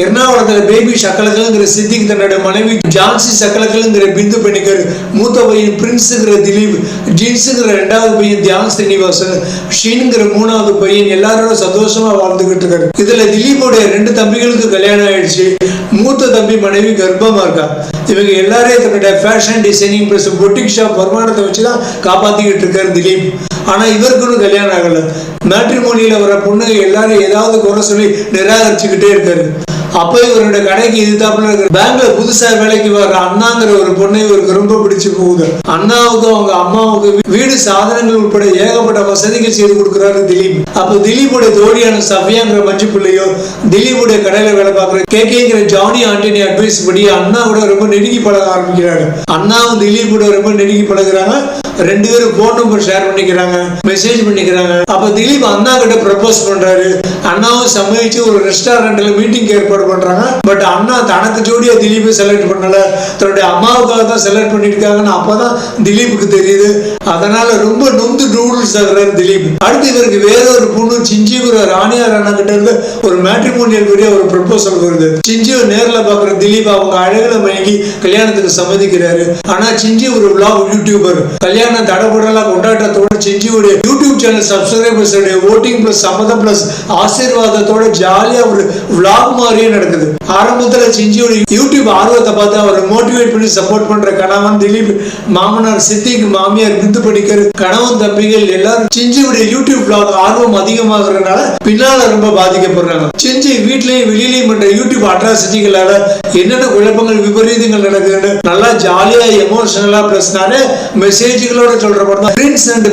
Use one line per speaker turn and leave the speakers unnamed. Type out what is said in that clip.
எர்ணாகுளத்தில் baby சக்கலக்கல்ங்கிற Siddique தன்னோட மனைவி ஜான்சி சக்கலக்கல்ங்கிற பிந்து பெண்ணிக்கர், மூத்த பையன் பிரின்ஸுங்கிற திலீப், ஜீன்ஸுங்கிற 2வது பையன் தியான் ஸ்ரீனிவாசன், ஷீனுங்கிற 3வது பையன் எல்லாரோட சந்தோஷமா வாழ்ந்துகிட்டு இருக்காரு. இதுல திலீப்போட 2 தம்பிகளுக்கு கல்யாணம் ஆயிடுச்சு. மூத்த தம்பி மனைவி கர்ப்பமா இருக்கா. இவங்க எல்லாரையும் தன்னோட fashion designing plus boutique shop வருமானத்தை வச்சுதான் காப்பாத்திக்கிட்டு இருக்காரு திலீப். ஆனா இவருக்குன்னு கல்யாணம் ஆகல. மேட்ரிமோனியில வர பொண்ணு எல்லாரும் ஏதாவது குறை சொல்லி நிராகரிச்சுக்கிட்டே இருக்காரு. அப்ப இவருடைய கடைக்கு எதிர்த்தாப்புல இருக்கிற பேங்க்ல புதுசா வேலைக்கு வர்ற அண்ணாங்கிற ஒரு பொண்ணை இவருக்கு ரொம்ப பிடிச்சு போகுது. அண்ணாவுக்கு அவங்க அம்மாவுக்கு வீடு சாதனங்கள் உட்பட ஏகப்பட்ட வசதிகள் செய்து கொடுக்குறாரு திலீப். அப்ப திலீப்போட தோழியான சஃபியாங்கிற மஞ்சு பிள்ளையோ, திலீப்புடைய கடையில வேலை பார்க்குற கேங்கிற ஜானி ஆண்டனி அட்வைஸ் படி அண்ணாவோட ரொம்ப நெருங்கி பழக ஆரம்பிக்கிறாங்க. அண்ணாவும் திலீப்போட ரொம்ப நெருங்கி பழகுறாங்க. 2 பேரும் போன் நம்பர் ஷேர் பண்ணிக்கிறாங்க, மெசேஜ் பண்ணிக்கிறாங்க. அப்ப திலீப் அண்ணா கிட்ட ப்ரப்போஸ் பண்றாரு. அண்ணாவும் சம்மதிச்சு ஒரு ரெஸ்டாரண்ட்ல மீட்டிங் ஏற்பாடு பண்றாங்க. பட் அண்ணா தனக்கு ஜோடியா திலீப்பை செலக்ட் பண்ணல, தன்னுடைய அம்மாவுக்காக தான் செலக்ட் பண்ணிருக்காங்கன்னு அப்பதான் திலீப்புக்கு தெரியுது. அதனால ரொம்ப நொந்து நூடுல்ஸ் ஆகுறாரு திலீப். அடுத்து இவருக்கு வேற ஒரு பொண்ணு சிஞ்சிங்கிற ராணியார் அண்ணா கிட்ட இருந்து ஒரு மேட்ரிமோனியல் கூடிய ஒரு ப்ரப்போசல் வருது. சிஞ்சியை நேர்ல பாக்குற திலீப் அவங்க அழகுல மயங்கி கல்யாணத்துக்கு சம்மதிக்கிறாரு. ஆனா சிஞ்சி ஒரு விளாக் யூடியூபர். கல்யாணம் தடபுடலாம் கொண்டாட்டத்தோட சிஞ்சியோட YouTube channel subscribers voting plus சம்மதம் பிளஸ் ஆசீர்வாதத்தோட ஜாலியா ஒரு விளாக் மாதிரியே நடக்குது. ஆரம்பத்துல சிஞ்சியோட யூடியூப் ஆர்வத்தை பார்த்து அவரை மோட்டிவேட் பண்ணி சப்போர்ட் பண்ற கணவன் திலீப், மாமனார் சித்திக், மாமியார் பிந்து படிக்கிற கணவன் தம்பிகள் எல்லாரும் சிஞ்சியோட யூடியூப் விளாக் ஆர்வம் அதிகமாகறதுனால பின்னால ரொம்ப பாதிக்கப்படுறாங்க. சிஞ்சி வீட்லயும் வெளியிலையும் பண்ற யூடியூப் அட்ராசிட்டிகளால என்னென்ன குழப்பங்கள் விபரீதங்கள் நடக்குதுன்னு நல்லா ஜாலியா எமோஷனலா பிளஸ் நிறைய மெசேஜ்களோட சொல்ற படம் பிரின்ஸ் அண்ட்